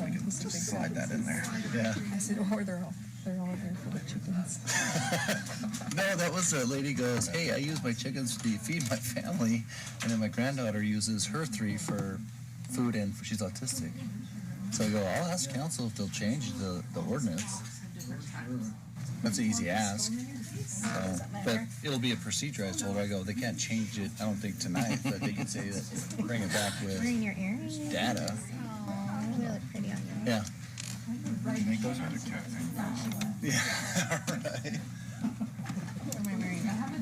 So We can he's a just big slide guy. that in there. Yeah. I said, or they're all there for the chickens. No, that was a lady goes, hey, I use my chickens to feed my family, and then my granddaughter uses her 3 for food, and she's autistic. So I go, I'll ask council if they'll change the ordinance. That's an easy ask. But it'll be a procedure. I told her, I go, they can't change it, I don't think tonight, but they can say that, bring it back with Wearing your earrings? data. Oh, they look pretty on you. Yeah. You make those out of cat things. Yeah, right. Am I wearing that?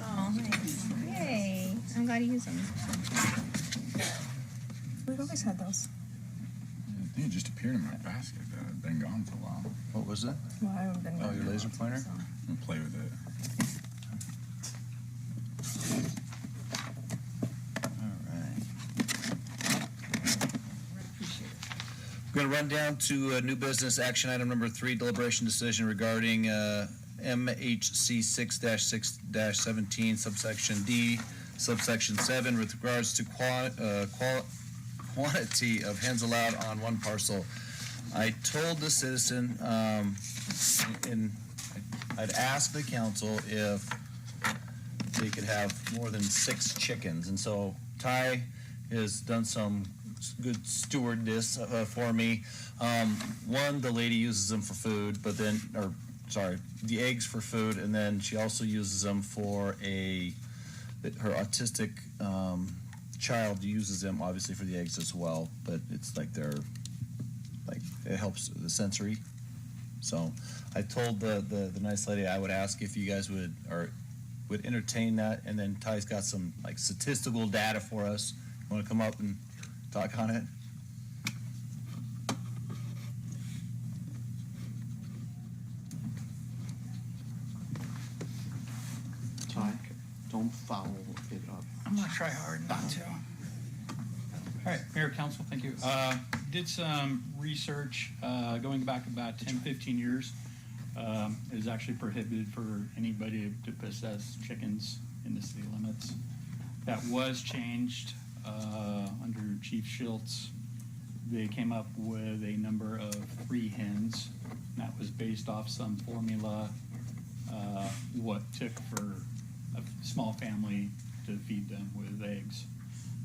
Oh, nice. Yay. I'm glad you use them. We've always had those. They just appeared in my basket. I've been gone for a while. What was it? Well, I haven't been. Oh, your laser pointer? I'm gonna play with it. We're going to run down to new business action item number 3, deliberation decision regarding MHC 6-6-17, subsection D, subsection 7, with regards to quantity of hens allowed on one parcel. I told the citizen, I'd asked the council if they could have more than 6 chickens, and so Ty has done some good stewardess for me. One, the lady uses them for food, but then, the eggs for food, and then she also uses them for her autistic child uses them obviously for the eggs as well, but it's like it helps the sensory. So I told the nice lady I would ask if you guys would entertain that, and then Ty's got some like statistical data for us. You want to come up and talk on it? Ty, don't foul it up. I'm gonna try hard not to. All right, Mayor, Council, thank you. Did some research going back about 10, 15 years. It is actually prohibited for anybody to possess chickens in the city limits. That was changed under Chief Schiltz. They came up with a number of 3 hens. That was based off some formula, what took for a small family to feed them with eggs.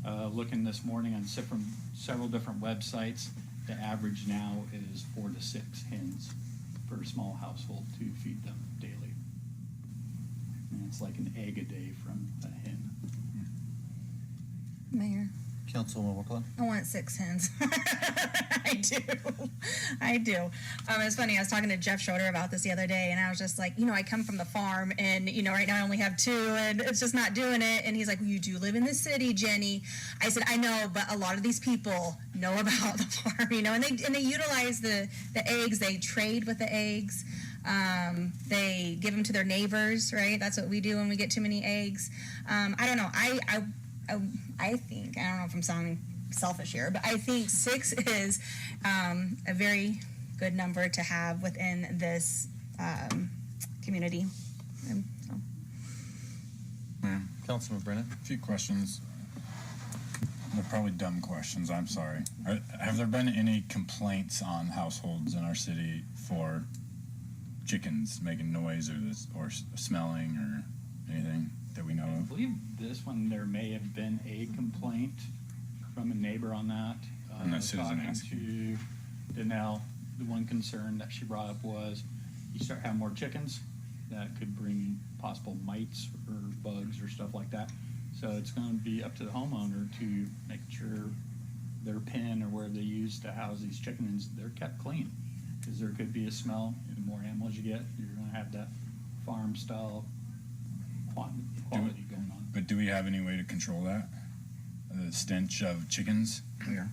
Looking this morning on several different websites, the average now is 4 to 6 hens per small household to feed them daily. And it's like an egg a day from a hen. Mayor, Councilwoman Workland? I want 6 hens. I do. It's funny, I was talking to Jeff Schroeder about this the other day, and I was just like, I come from the farm, and, right now I only have 2, and it's just not doing it. And he's like, well, you do live in the city, Jenny. I said, I know, but a lot of these people know about the farm, and they utilize the eggs. They trade with the eggs. They give them to their neighbors, right? That's what we do when we get too many eggs. I don't know. I think, I don't know if I'm sounding selfish here, but I think 6 is a very good number to have within this community. So. Yeah. Councilman Brennan? A few questions. They're probably dumb questions, I'm sorry. Have there been any complaints on households in our city for chickens making noise or smelling or anything that we know I of? believe this one, there may have been a complaint from a neighbor on that. And that citizen talking asking. to Danelle, the one concern that she brought up was you start having more chickens, that could bring possible mites or bugs or stuff like that. So it's going to be up to the homeowner to make sure their pen or where they use to house these chickens, they're kept clean. Because there could be a smell. The more animals you get, you're going to have that farm style quality going on. But do we have any way to control that? The stench of chickens? Here.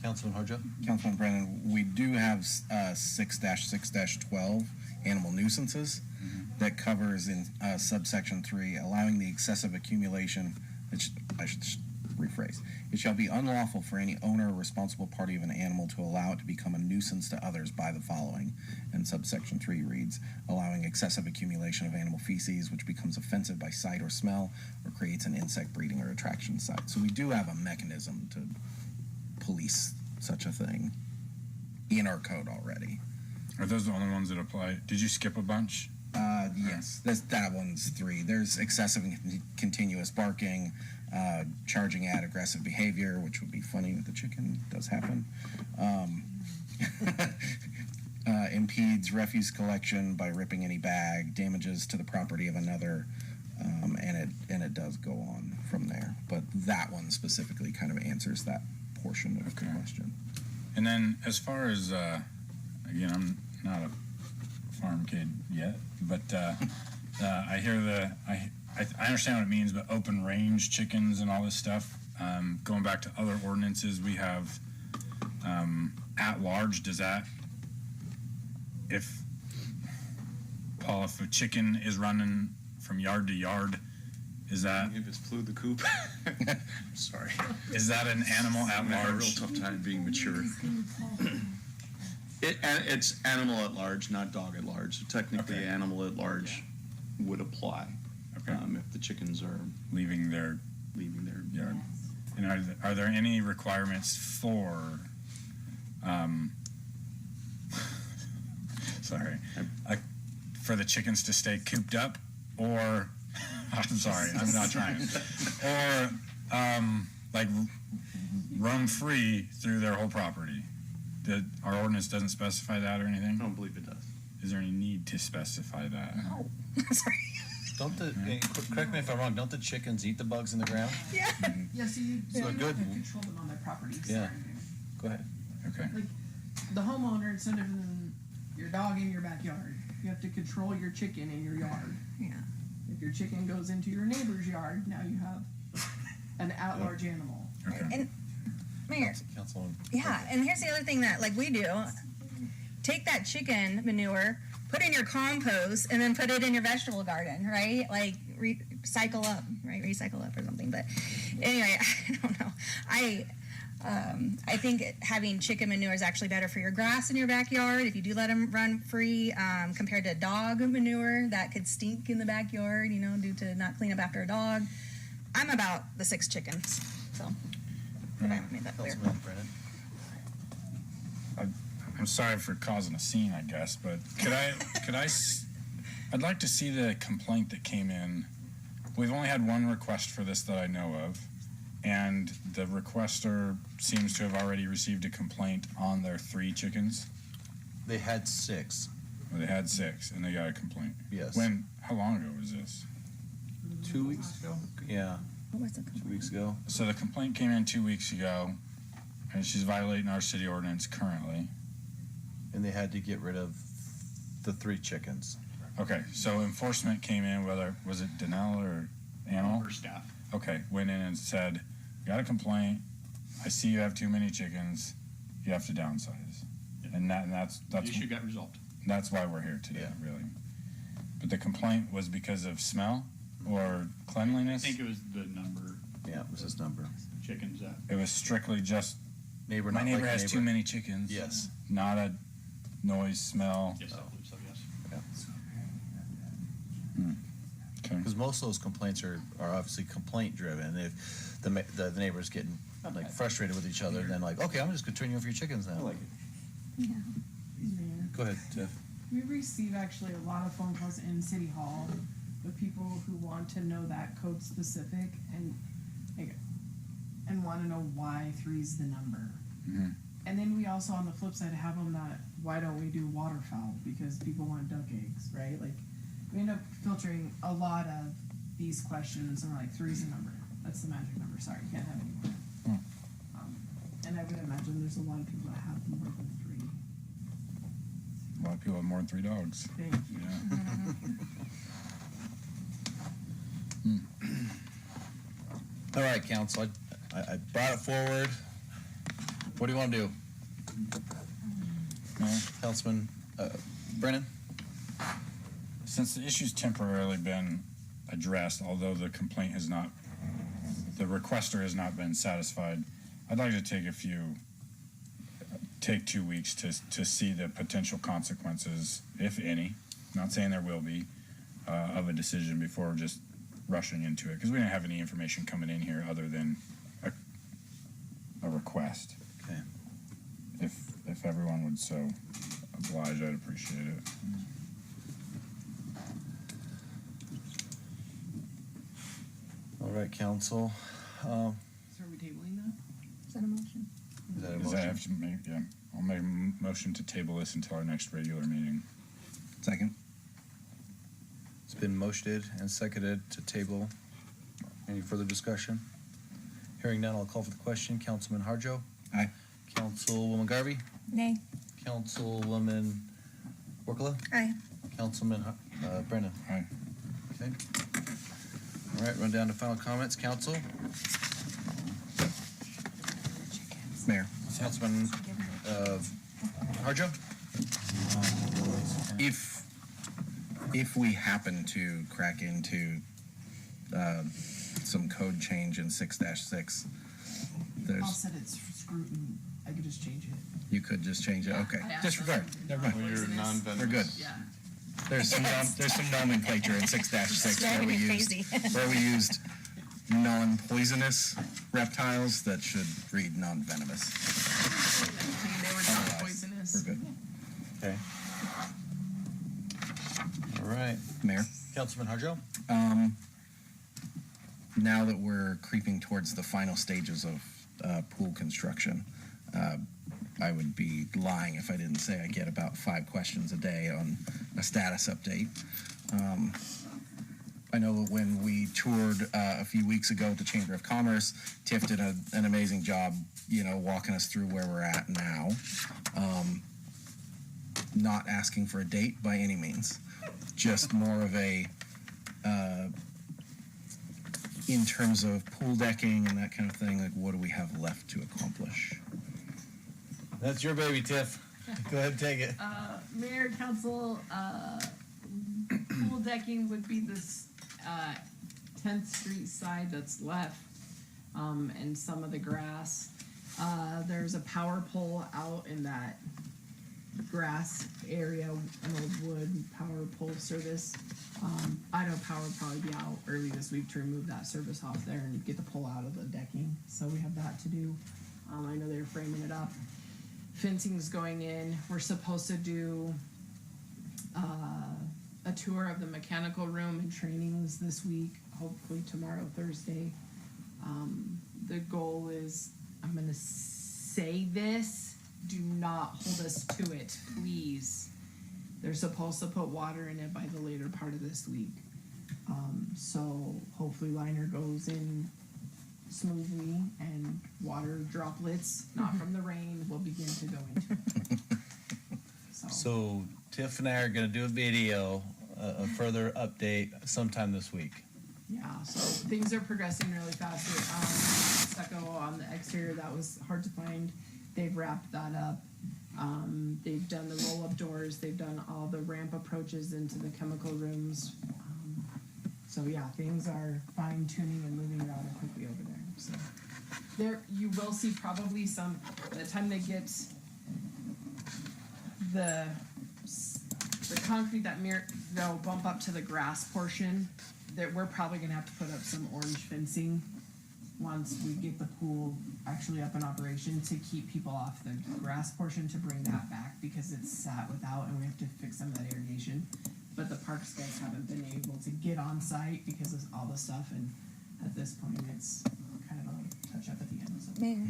Councilman Harjo? Councilman Brennan, we do have 6-6-12 animal nuisances that covers in subsection 3, allowing the excessive accumulation, I should rephrase, it It shall be unlawful for any owner or responsible party of an animal to allow it to become a nuisance to others by the following. And subsection 3 reads, allowing excessive accumulation of animal feces which becomes offensive by sight or smell or creates an insect breeding or attraction site. So we do have a mechanism to police such a thing in our code already. Are those the only ones that apply? Did you skip a bunch? Yes, that one's 3. There's excessive and continuous barking, charging at aggressive behavior, which would be funny with the chicken, does happen. Impedes refuse collection by ripping any bag, damages to the property of another, and it does go on from there. But that one specifically kind of answers that portion of the question. And then as far as, again, I'm not a farm kid yet, but I hear I understand what it means, but open range chickens and all this stuff. Going back to other ordinances, we have at large. Does that, if a chicken is running from yard to yard, is that, If it's flew the coop, sorry. is that an animal at I have a real large? tough time being mature. It's animal at large, not dog at large. So technically, Okay. animal at large would apply Okay. if the chickens are Leaving their leaving their yard. And are there any requirements for, sorry, like for the chickens to stay cooped up, or I'm sorry, I'm not trying, or like roam free through their whole property? Our ordinance doesn't specify that or I anything? don't believe it does. Is there any need to specify that? Sorry. Don't correct me if I'm wrong, don't the chickens eat the bugs in the ground? Yeah. Yeah, so you So don't good. have to control them on their property. Yeah. Sorry. Go ahead. Okay. The homeowner, it's no different than your dog in your backyard. You have to control your chicken in your yard. Yeah. If your chicken goes into your neighbor's yard, now you have an at-large animal. Okay. And Mayor, Councilwoman. yeah, and here's the other thing that like we do. Take that chicken manure, put it in your compost, and then put it in your vegetable garden, right? Like recycle up, right? Recycle up or something. But anyway, I don't know. I think having chicken manure is actually better for your grass in your backyard if you do let them run free, compared to dog manure that could stink in the backyard, you know, due to not clean up after a dog. I'm about the 6 chickens, so I made that clear. Councilman Brennan. I'm sorry for causing a scene, I guess, but I'd like to see the complaint that came in. We've only had one request for this that I know of, and the requester seems to have already received a complaint on their 3 chickens. They had 6, Well, they had 6, and they got a complaint. yes. How long ago was this? 2 weeks ago? Yeah, What was it? 2 weeks ago. So the complaint came in 2 weeks ago, and she's violating our city ordinance currently. And they had to get rid of the 3 chickens. Okay, so enforcement came in, whether, was it Denell or Animal? Or staff. Okay, went in and said, got a complaint, I see you have too many chickens, you have to downsize. And that's The issue got resolved. why we're here today, Yeah. really. But the complaint was because of smell or I cleanliness? think it was the number Yeah, it was his number. of chickens that. It was strictly just, Neighbor, my not neighbor like has neighbor. too many chickens. Yes. Not a noise, smell. Yes, I believe so, yes. Okay. Because most of those complaints are obviously complaint driven. If the neighbor's getting like frustrated with each other, then like, okay, I'm just gonna turn you off your chickens now. I like it. Mayor, Go ahead, Tiff. we receive actually a lot of phone calls in City Hall with people who want to know that code specific and want to know why 3's the number. Mhm. And then we also, on the flip side, have them that why don't we do waterfowl because people want duck eggs, right? Like we end up filtering a lot of these questions and we're like 3's the number. That's the magic number. Sorry, you can't have any more. And I would imagine there's a lot of people that have more than 3. A lot of people have more than 3 dogs. Thank you. Yeah. All right, council. I brought it forward. What do you want to do, No? Councilman Brennan? Since the issue's temporarily been addressed, although the complaint has not the requester has not been satisfied, I'd like to take 2 weeks to see the potential consequences, if any, not saying there will be, of a decision before just rushing into it, because we didn't have any information coming in here other than a request. Okay. If everyone would so oblige, I'd appreciate it. All right, council. So are we tabling that? Is that a motion? Is that a Does that motion? have to make, yeah, I'll make a motion to table this until our next regular meeting. Second. It's been motioned and seconded to table. Any further discussion? Hearing none, I'll call for the question. Councilman Harjo? Aye. Councilwoman Garvey? Nay. Councilwoman Workla? Aye. Councilman Brennan? Aye. Okay. All right, run down to final comments. Council? Mayor. Councilman Harjo? If we happen to crack into some code change in 6-6, I'll set it scrutiny. I could just change it. you could just change it. Okay, I asked disregard. them. Never mind. Well, you're non-venomous. We're good. Yeah. There's some nomenclature in 6-6 Driving me crazy. where we used non-poisonous reptiles that should read non-venomous. They were not poisonous. We're good. Okay. All right. Mayor. Councilman Harjo? Now that we're creeping towards the final stages of pool construction, I would be lying if I didn't say I get about 5 questions a day on a status update. I know that when we toured a few weeks ago at the Chamber of Commerce, Tiff did an amazing job, walking us through where we're at now. Not asking for a date by any means, just more of a in terms of pool decking and that kind of thing, like what do we have left to accomplish? That's your baby, Tiff. Go ahead and take it. Mayor, council, pool decking would be this 10th Street side that's left, and some of the grass. There's a power pole out in that grass area, an old wood power pole service. I know power will probably be out early this week to remove that service off there and get the pole out of the decking. So we have that to do. I know they're framing it up. Fencing's going in. We're supposed to do a tour of the mechanical room and trainings this week, hopefully tomorrow, Thursday. The goal is, I'm going to say this, do not hold us to it, please. They're supposed to put water in it by the later part of this week. So hopefully liner goes in smoothly and water droplets, not from the rain, will begin to go into it. So Tiff and I are going to do a video, a further update sometime this week. Yeah, so things are progressing really fast. Stucco on the exterior, that was hard to find. They've wrapped that up. They've done the roll-up doors. They've done all the ramp approaches into the chemical rooms. So yeah, things are fine-tuning and moving rather quickly over there. So there, you will see probably some, by the time they get the concrete that they'll bump up to the grass portion, that we're probably gonna have to put up some orange fencing once we get the pool actually up in operation to keep people off the grass portion, to bring that back because it's sat without and we have to fix some of that irrigation. But the parks guys haven't been able to get on site because of all the stuff, and at this point it's kind of a touch up at the end. So. Mayor.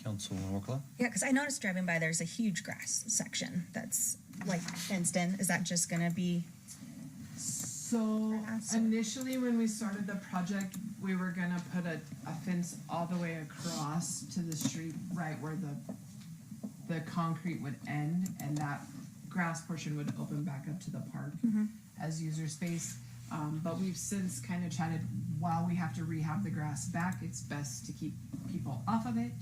Councilwoman Workla? Yeah, because I noticed driving by, there's a huge grass section that's like fenced in. Is that just gonna be? So initially when we started the project, we were gonna put a fence all the way across to the street, right where the concrete would end, and that grass portion would open back up to the park as user space. But we've since kind of chatted, while we have to rehab the grass back, it's best to keep people off of it.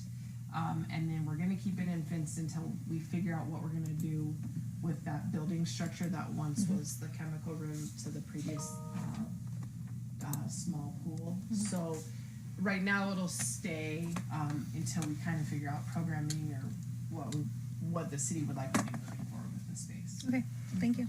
And then we're gonna keep it in fenced until we figure out what we're gonna do with that building structure that once was the chemical room to the previous small pool. So right now it'll stay until we kind of figure out programming or what the city would like to do moving forward with the space. Okay, thank you.